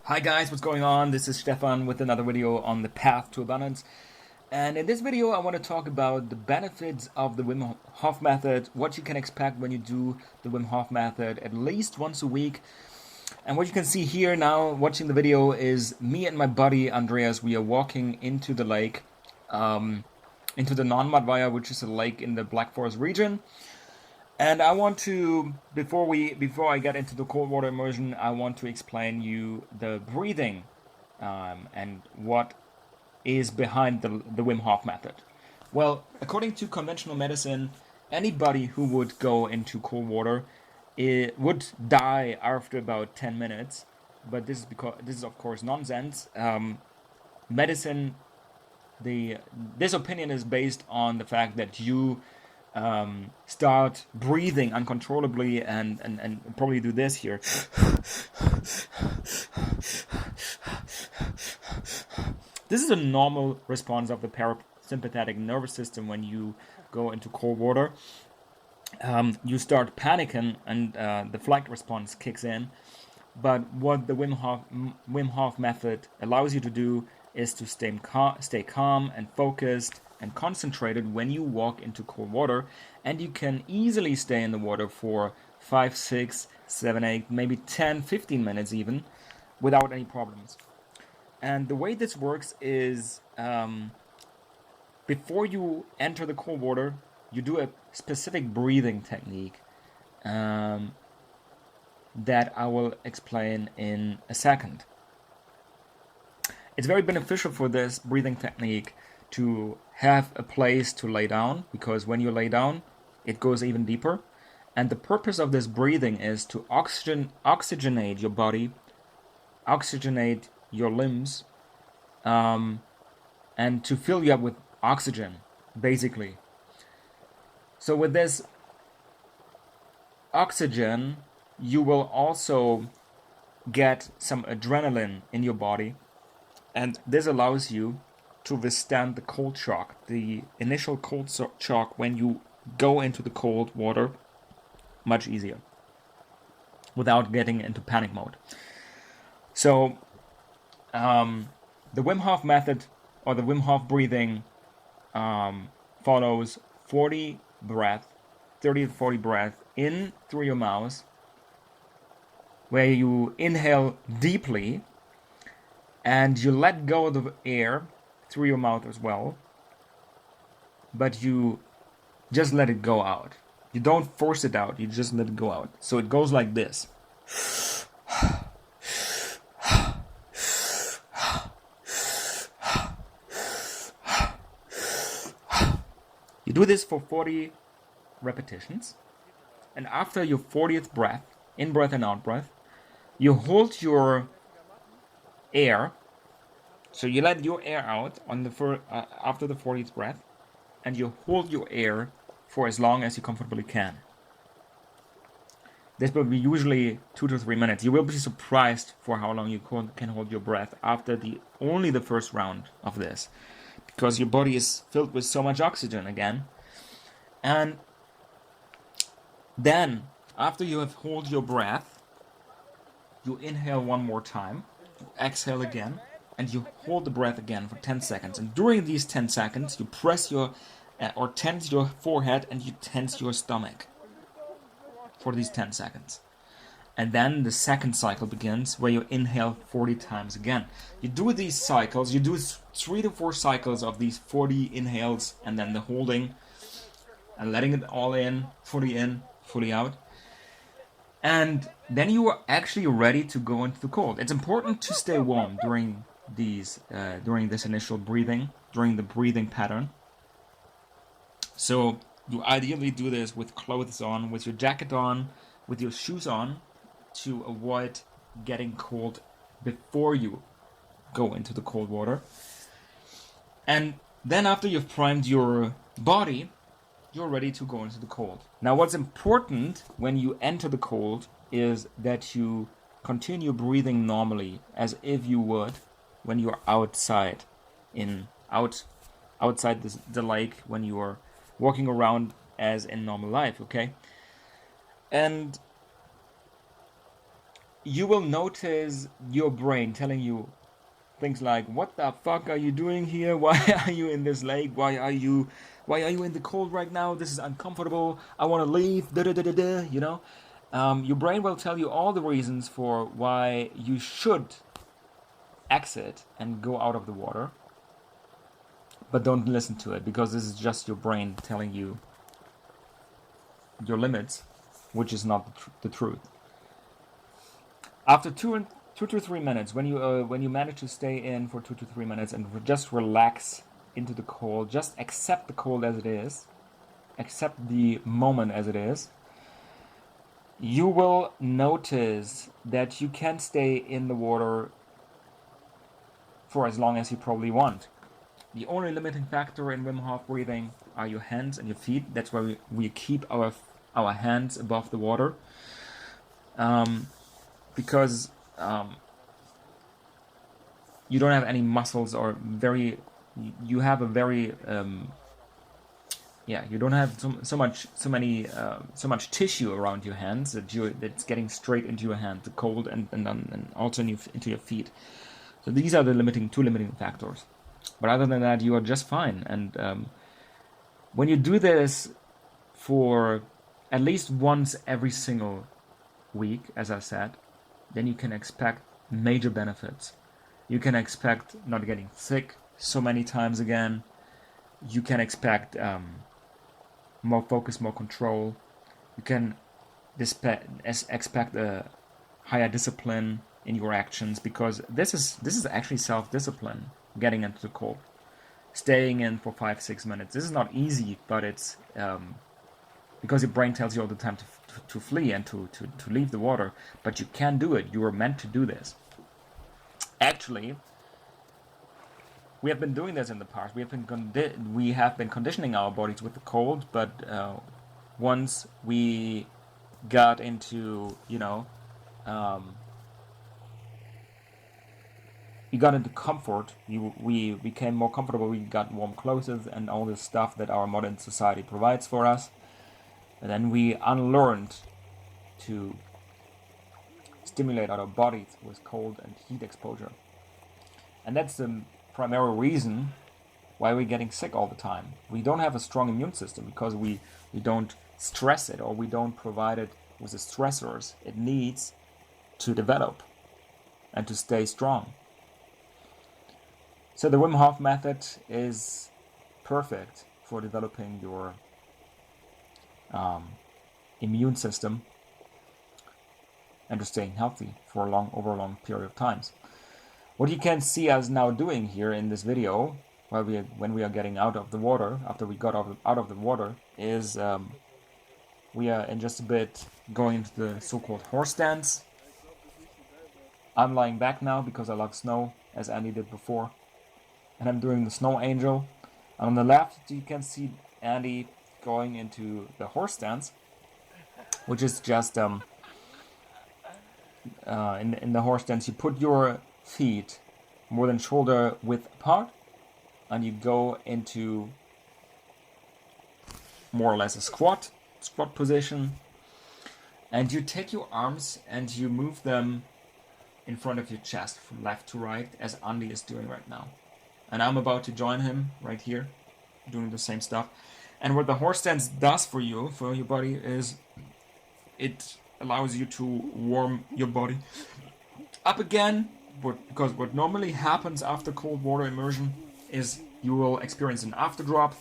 Hi guys, what's going on? This is Stefan with another video on the path to abundance. And in this video I want to talk about the benefits of the Wim Hof method, what you can expect when you do the Wim Hof method at least once a week. And what you can see here now watching the video is me and my buddy Andreas. We are walking into the lake, into the Nonnenmattweiher, which is a lake in the Blackforest region. And I want to, before I get into the cold water immersion, I want to explain you the breathing and what is behind the Wim Hof method. Well, according to conventional medicine, anybody who would go into cold water would die after about 10 minutes. But this is of course nonsense. Medicine, this opinion is based on the fact that you start breathing uncontrollably and probably do this here. This is a normal response of the parasympathetic nervous system when you go into cold water. You start panicking and the flight response kicks in. But what the Wim Hof method allows you to do is to stay calm and focused and concentrated when you walk into cold water, and you can easily stay in the water for 5, 6, 7, 8, maybe 10, 15 minutes even, without any problems. And the way this works is before you enter the cold water, you do a specific breathing technique that I will explain in a second. It's very beneficial for this breathing technique to have a place to lay down, because when you lay down, it goes even deeper. And the purpose of this breathing is to oxygenate your body, oxygenate your limbs, and to fill you up with oxygen, basically. So with this oxygen, you will also get some adrenaline in your body, and this allows you to withstand the cold shock, the initial cold shock when you go into the cold water much easier without getting into panic mode. So the Wim Hof method, or the Wim Hof breathing, follows 30 to 40 breaths in through your mouth, where you inhale deeply and you let go of the air through your mouth as well, but you just let it go out. You don't force it out, you just let it go out. So it goes like this. You do this for 40 repetitions, and after your 40th breath, in breath and out breath, you hold your air. So you let your air out on the after the 40th breath, and you hold your air for as long as you comfortably can. This will be usually 2 to 3 minutes. You will be surprised for how long you can hold your breath after only the first round of this, because your body is filled with so much oxygen again. And then, after you have held your breath, you inhale one more time, you exhale again, and you hold the breath again for 10 seconds. And during these 10 seconds, you press or tense your forehead, and you tense your stomach for these 10 seconds. And then the second cycle begins, where you inhale 40 times again. You do these cycles, you do 3 to 4 cycles of these 40 inhales, and then the holding, and letting it all in, fully out. And then you are actually ready to go into the cold. It's important to stay warm during this initial breathing, during the breathing pattern. So you ideally do this with clothes on, with your jacket on, with your shoes on, to avoid getting cold before you go into the cold water. And then after you've primed your body, you're ready to go into the cold. Now what's important when you enter the cold is that you continue breathing normally, as if you would when you're outside outside the lake, when you're walking around as in normal life, okay? And you will notice your brain telling you things like, what the fuck are you doing here? Why are you in this lake? Why are you in the cold right now? This is uncomfortable. I want to leave. Da, da, da, da, da, you know? Your brain will tell you all the reasons for why you should exit and go out of the water. But don't listen to it, because this is just your brain telling you your limits, which is not the truth. After 2 to 3 minutes, when you manage to stay in for 2 to 3 minutes and just relax into the cold, just accept the cold as it is, accept the moment as it is, you will notice that you can stay in the water for as long as you probably want. The only limiting factor in Wim Hof breathing are your hands and your feet. That's why we keep our hands above the water. Because you don't have any muscles, or you have a very you don't have so much tissue around your hands that's getting straight into your hand, the cold, and also into your feet. So these are the two limiting factors. But other than that, you are just fine. And when you do this for at least once every single week, as I said, then you can expect major benefits. You can expect not getting sick so many times again. You can expect more focus, more control. You can expect a higher discipline in your actions, because this is actually self-discipline, getting into the cold, staying in for 5-6 minutes. This is not easy, but it's because your brain tells you all the time to flee and to leave the water, but you can do it. You are meant to do this. Actually, we have been doing this in the past. We have been conditioning our bodies with the cold, but once we got into we got into comfort, we became more comfortable, we got warm clothes and all this stuff that our modern society provides for us. And then we unlearned to stimulate our bodies with cold and heat exposure. And that's the primary reason why we're getting sick all the time. We don't have a strong immune system because we don't stress it, or we don't provide it with the stressors it needs to develop and to stay strong. So the Wim Hof method is perfect for developing your immune system and to staying healthy for over a long period of times. What you can see us now doing here in this video, when we are getting out of the water, after we got out of the water, is we are in just a bit going into the so-called horse stance. I'm lying back now because I love snow, as Andy did before, and I'm doing the snow angel. And on the left you can see Andy going into the horse stance, which is just in the horse stance you put your feet more than shoulder width apart, and you go into more or less a squat position, and you take your arms and you move them in front of your chest from left to right, as Andy is doing right now. And I'm about to join him right here, doing the same stuff. And what the horse stance does for your body, is it allows you to warm your body up again. Because what normally happens after cold water immersion is you will experience an afterdrop.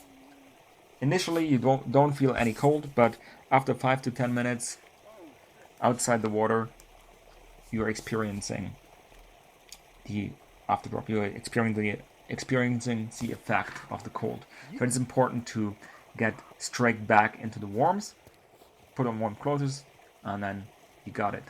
Initially you don't feel any cold, but after 5 to 10 minutes outside the water, you're experiencing the afterdrop. You're experiencing the effect of the cold. So it's important to get straight back into the warms, put on warm clothes, and then you got it.